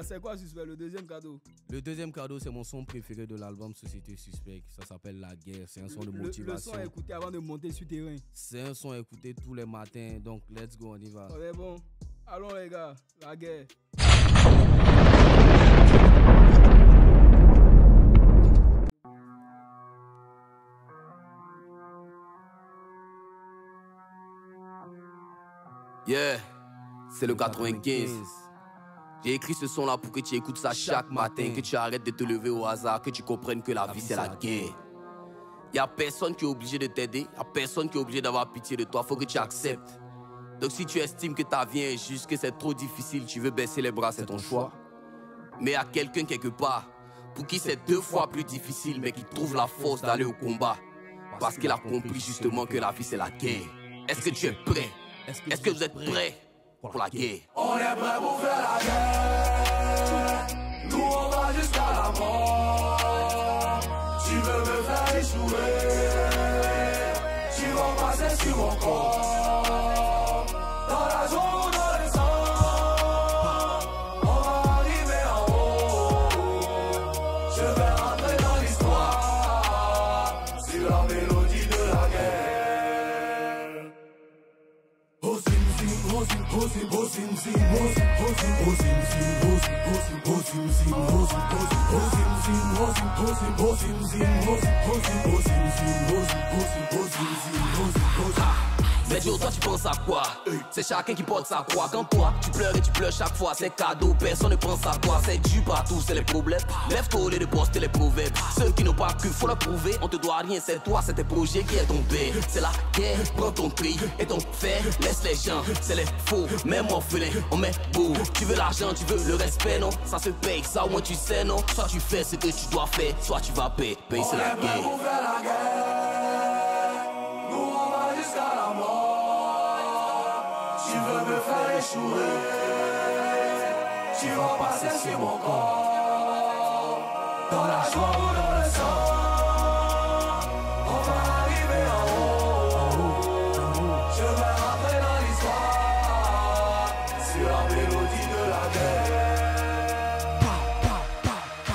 C'est quoi Suspect, le deuxième cadeau? Le deuxième cadeau, c'est mon son préféré de l'album Société Suspect. Ça s'appelle La Guerre. C'est un son de motivation. Le son à écouter avant de monter sur terrain. C'est un son à écouter tous les matins. Donc, let's go, on y va. On est bon. Allons les gars, La Guerre. Yeah, c'est le 95. J'ai écrit ce son là pour que tu écoutes ça chaque matin, que tu arrêtes de te lever au hasard, que tu comprennes que la vie c'est la guerre. Y'a personne qui est obligé de t'aider, y'a personne qui est obligé d'avoir pitié de toi, faut que tu acceptes. Donc si tu estimes que ta vie est injuste, que c'est trop difficile, tu veux baisser les bras, c'est ton choix. Mais y'a quelqu'un quelque part, pour qui c'est 2 fois plus difficile, mais qui trouve la force d'aller au combat. Parce qu'il a compris justement que la vie c'est la guerre. Est-ce que tu es prêt? Est-ce que vous êtes prêts pour la guerre? On est prêts pour faire la guerre. Nous on va jusqu'à la mort. Tu veux me faire échouer, tu vas passer sur mon corps. Dans la joie ou dans le sang, on va arriver en haut. Je vais rentrer dans l'histoire sur la mélodie de la guerre. Oh sim sim, oh sim, oh sim, oh sim sim, oh sim, oh sim, oh sim sim, oh sim, oh sim, oh sim sim, oh sim, oh sim, oh sim sim, oh sim, oh sim, oh sim sim, oh sim, oh sim, oh sim sim, oh sim, oh sim, oh sim sim, oh sim, oh sim. Mais Joe, toi tu penses à quoi? C'est chacun qui porte sa croix. Quand toi tu pleures et tu pleures chaque fois, c'est cadeau, personne ne pense à toi. C'est dû partout, c'est les problèmes. Lève-toi au lieu de poster les proverbes. Ceux qui n'ont pas cru, faut le prouver. On te doit rien, c'est toi, c'est tes projets qui est tombé. C'est la guerre, prends ton prix et ton fer. Laisse les gens, c'est les faux. Même orphelin, on met beau. Tu veux l'argent, tu veux le respect, non? Ça se paye, ça au moins tu sais, non? Soit tu fais ce que tu dois faire, soit tu vas payer. Paye, c'est la guerre. On fait la guerre. Nous on va jusqu'à la mort. Tu veux me faire échouer, tu vas passer sur mon corps. Dans la joie ou dans le sang, on va arriver en haut. Je vais rentrer dans l'histoire sur la mélodie de la guerre.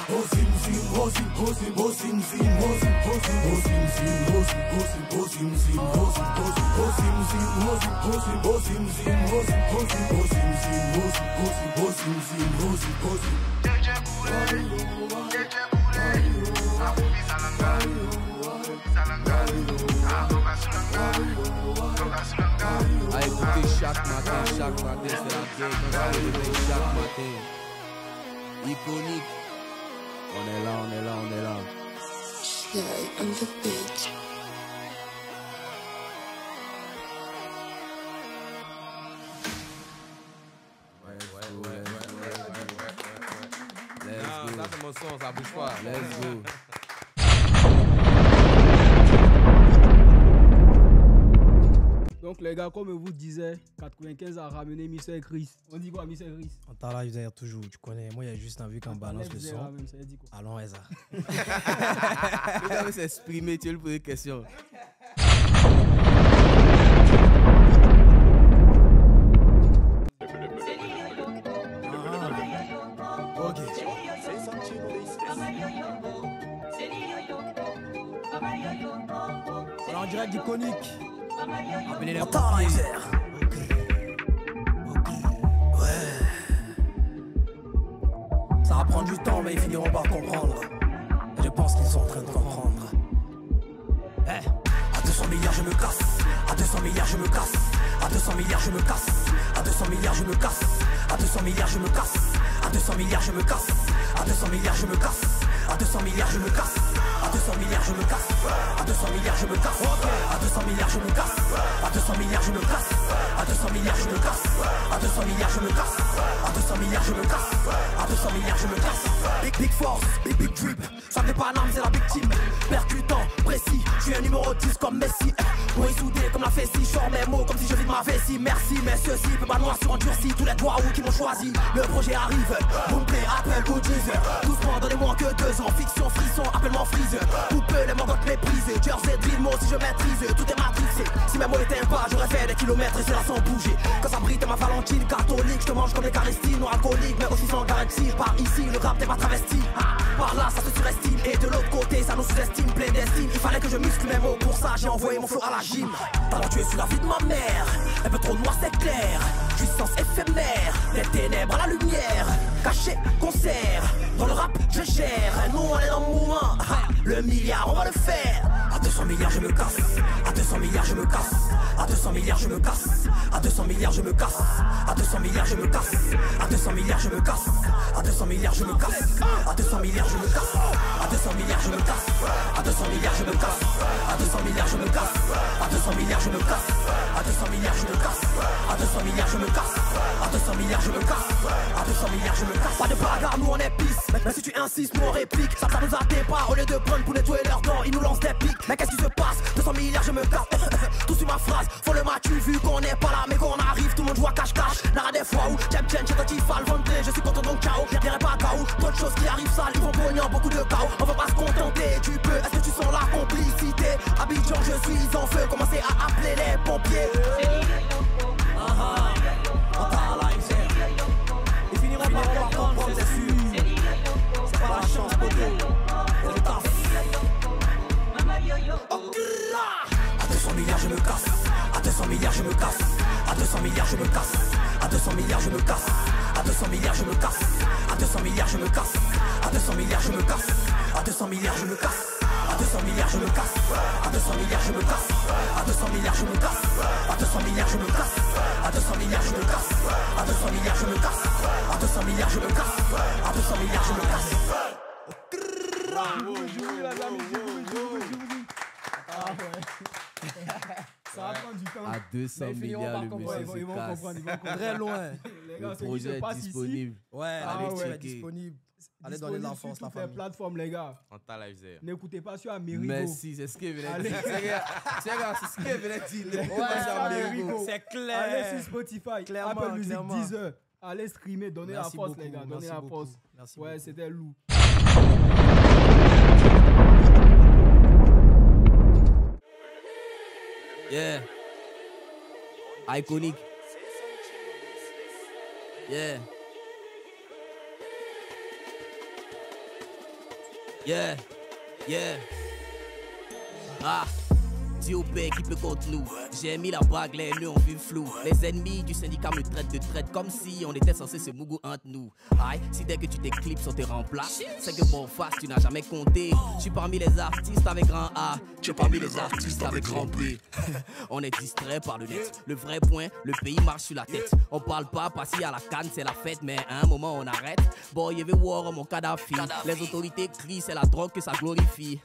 Oh sim sim, oh sim, oh sim, oh sim sim, oh sim, oh sim, oh sim sim, oh sim, oh sim, oh sim sim, oh sim, oh sim, oh sim sim, oh sim, oh sim, oh sim sim, oh sim, oh sim, oh sim sim, oh sim, oh sim, oh sim sim, oh sim, oh sim. À écouter chaque matin, c'est la guerre. Quand on va le réveiller chaque matin. Iconique. On est là, on est là, on est là. Yeah, on the beach. Ça c'est mon son, ça bouge pas. Let's go. Donc les gars, comme je vous disais, 95 a ramené Mr. Chris. On dit quoi, Mr. Chris? On t'a là, je toujours, tu connais. Moi, il y a juste envie qu'on balance le son. Allons, Eza. Le gars veut s'exprimer, tu veux lui poser des questions. Ok. On est en direct d'Iconique. Appelez les pompiers. Ouais. Ça va prendre du temps, mais ils finiront par comprendre. Je pense qu'ils sont en train de comprendre. Hey. À 200 milliards, je me casse. À 200 milliards, je me casse. À 200 milliards, je me casse. À 200 milliards, je me casse. À 200 milliards, je me casse. À 200 milliards, je me casse. À 200 milliards, je me casse. À 200 milliards, je me casse. À 200 milliards, je me casse. À 200 milliards, je me casse. À 200 milliards, je me casse. À 200 milliards, je me casse. À 200 milliards, je me casse. À 200 milliards je me casse. À 200 milliards je me casse. À 200 milliards je me casse. Big force, big drip. Ça n'est pas un arme, c'est la big team. Percutant, précis, je suis un numéro 10 comme Messi. Moi soudé comme la fessie, je sors mes mots comme si je vide ma vessie. Merci, mais ceci peut pas noir sur endurci. Tous les doigts qui m'ont choisi, le projet arrive. Boomplay, appel ou teaser. Doucement, donnez-moi que 2 ans. Fiction, frisson, appelle-moi freeze. Coupe les mangottes méprisées. Jersey, drill, moi si je maîtrise. Tout est matrixé. Si mes mots étaient pas, j'aurais fait des kilomètres et c'est là sans bouger. Quand ça brille, t'es ma Valentine catholique. Je te mange comme les Caristines, non alcoolique, mais aussi sans garantie. Par ici, le rap t'es pas travesti. Par là, ça se surestime. Et de l'autre côté, ça nous sous-estime. Plein d'estime, il fallait que je muscle mes mots. Pour ça, j'ai envoyé mon flow à la gym. Talentueux sur la vie de ma mère. Un peu trop noir, c'est clair. Puissance éphémère. Des ténèbres à la lumière. Caché, concert. Dans le rap, je gère. Nous, on est dans le mouvement. Le milliard, on va le faire. À 200 milliards, je me casse. À 200 milliards, je me casse. À 200 milliards, je me casse. À 200 milliards, je me casse. À 200 milliards, je me casse. À 200 milliards, je me casse. À 200 milliards, je me casse. À 200 milliards, je me casse. À 200 milliards, je me casse. À 200 milliards, je me casse. À 200 milliards, je me casse. À 200 milliards, je me casse. À 200 milliards, je me casse. À 200 milliards, je me casse. À 200 milliards, je me casse. À 200 milliards, je me casse. Pas de bagarre, nous on est pisse. Mais si tu insistes, nous on réplique. Ça nous atteint pas. Au lieu de prendre pour nettoyer leurs dents, ils nous lancent des pics. Mais qu'est-ce qui se passe? 200 milliards, je me casse. Tout sur ma phrase. Faut le match, vu qu'on n'est pas là, mais qu'on arrive, tout le monde joue à cache-cache. N'a des fois où j'aime, j'ai quand il faut le vendre. Je suis content donc ciao. Y'a pas KO. Trop de choses qui arrivent sales, ils vont poignant, beaucoup de chaos. On va pas se contenter. Tu peux, est-ce que tu sens la complicité? Abidjan, je suis en feu. Commencez à appeler les pompiers. Ils finiront par comprendre, c'est sûr. C'est pas la chance, poteau. C'est le taf. À 200 milliards, je me casse. À 200 milliards, je me casse. À 200 milliards, je me casse. À 200 milliards, je me casse. À 200 milliards, je me casse. À 200 milliards, je me casse. À 200 milliards, je me casse. À 200 milliards, je me casse. À 200 milliards, je me casse. À 200 milliards, je me casse. À 200 milliards, je me casse. À 200 milliards, je me casse. À 200 milliards, je me casse. À 200 milliards, je me casse. À 200 milliards, je me casse. À 200 milliards, je me casse. Ça va prendre du temps. À 200 milliards, le monsieur ils vont comprendre. Très loin. Le projet est disponible. Ouais, allez disponible. Allez dans l'enfance, la famille. Les plateformes, les gars. En Talaïser. N'écoutez pas sur Amerigo. Merci, c'est ce qu'il venait de dire. C'est ce qu'il venait de dire. C'est clair. Allez sur Spotify, Clairement, Apple Music, clairement. Deezer. Allez streamer, donnez Merci la force, beaucoup, les gars. Donnez merci la beaucoup. force. Merci Ouais, beaucoup. c'était Lou. Yeah. Iconic. Yeah. Yeah. Yeah. Ah. Dieu paix qui peut contre nous. J'ai mis la bague, les lieux ont vu flou. Les ennemis du syndicat me traitent de traite comme si on était censé se mougou entre nous. Aïe, si dès que tu t'éclipses, on te remplace. C'est que bon face, tu n'as jamais compté. Je suis parmi les artistes avec grand A. Je suis parmi les artistes avec grand B. On est distrait par le net. Le vrai point, le pays marche sur la tête. On parle pas, parce à la canne, c'est la fête, mais à un moment on arrête. Bon, il y avait war mon Kadhafi. Les autorités crient, c'est la drogue que ça glorifie.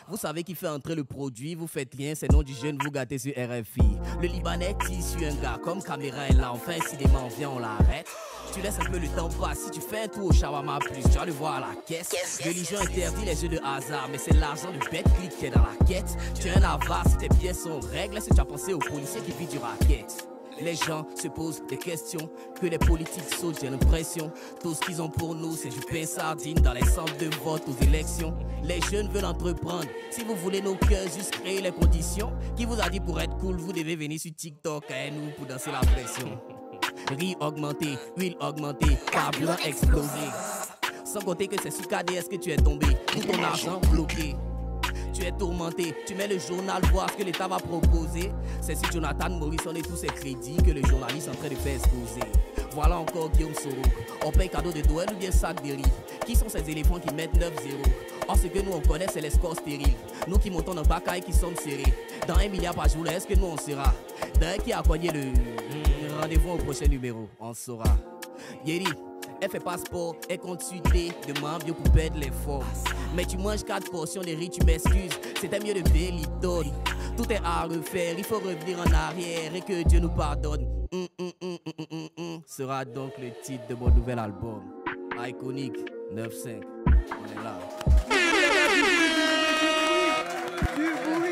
Vous savez qui fait entrer le produit, vous faites rien, c'est nom du jeune, vous gâtez sur RFI. Le Libanais tissu un gars comme caméra est là, enfin si des mains viennent, on l'arrête. Tu laisses un peu le temps passer, si tu fais un tour au shawarma plus, tu vas le voir à la caisse. Religion interdit les jeux de hasard, mais c'est l'argent de bête clic qui est dans la quête. Tu es un avare, si tes pieds sont règles, est-ce que tu as pensé aux policiers qui vivent du racket? Les gens se posent des questions, que les politiques sautent, j'ai l'impression. Tout ce qu'ils ont pour nous, c'est du pain sardine dans les centres de vote aux élections. Les jeunes veulent entreprendre. Si vous voulez nos cœurs, juste créer les conditions. Qui vous a dit pour être cool, vous devez venir sur TikTok et nous pour danser la pression. Riz augmenté, huile augmentée, carburant explosé. Sans compter que c'est sous KDS que tu es tombé, tout ton argent bloqué. Tu es tourmenté, tu mets le journal voir ce que l'État va proposer. C'est sur Jonathan Morrison et tous ses crédits que le journaliste est en train de faire exposer. Voilà encore Guillaume Soro. On paye cadeau de Noël ou bien sac de riz. Qui sont ces éléphants qui mettent 9-0? Or ce que nous on connaît c'est les scores stériles. Nous qui montons dans bagaille qui sommes serrés. Dans 1 milliard par jour, est-ce que nous on sera? D'un qui a cogné le rendez-vous au prochain numéro, on saura. Yeri, elle fait passeport, elle compte suiter, demande bien pour perdre les formes. Mais tu manges 4 portions de riz, tu m'excuses, c'était mieux de Bellyton. Tout est à refaire, il faut revenir en arrière et que Dieu nous pardonne. sera donc le titre de mon nouvel album. Iconic 9-5. On est là. Du bruit.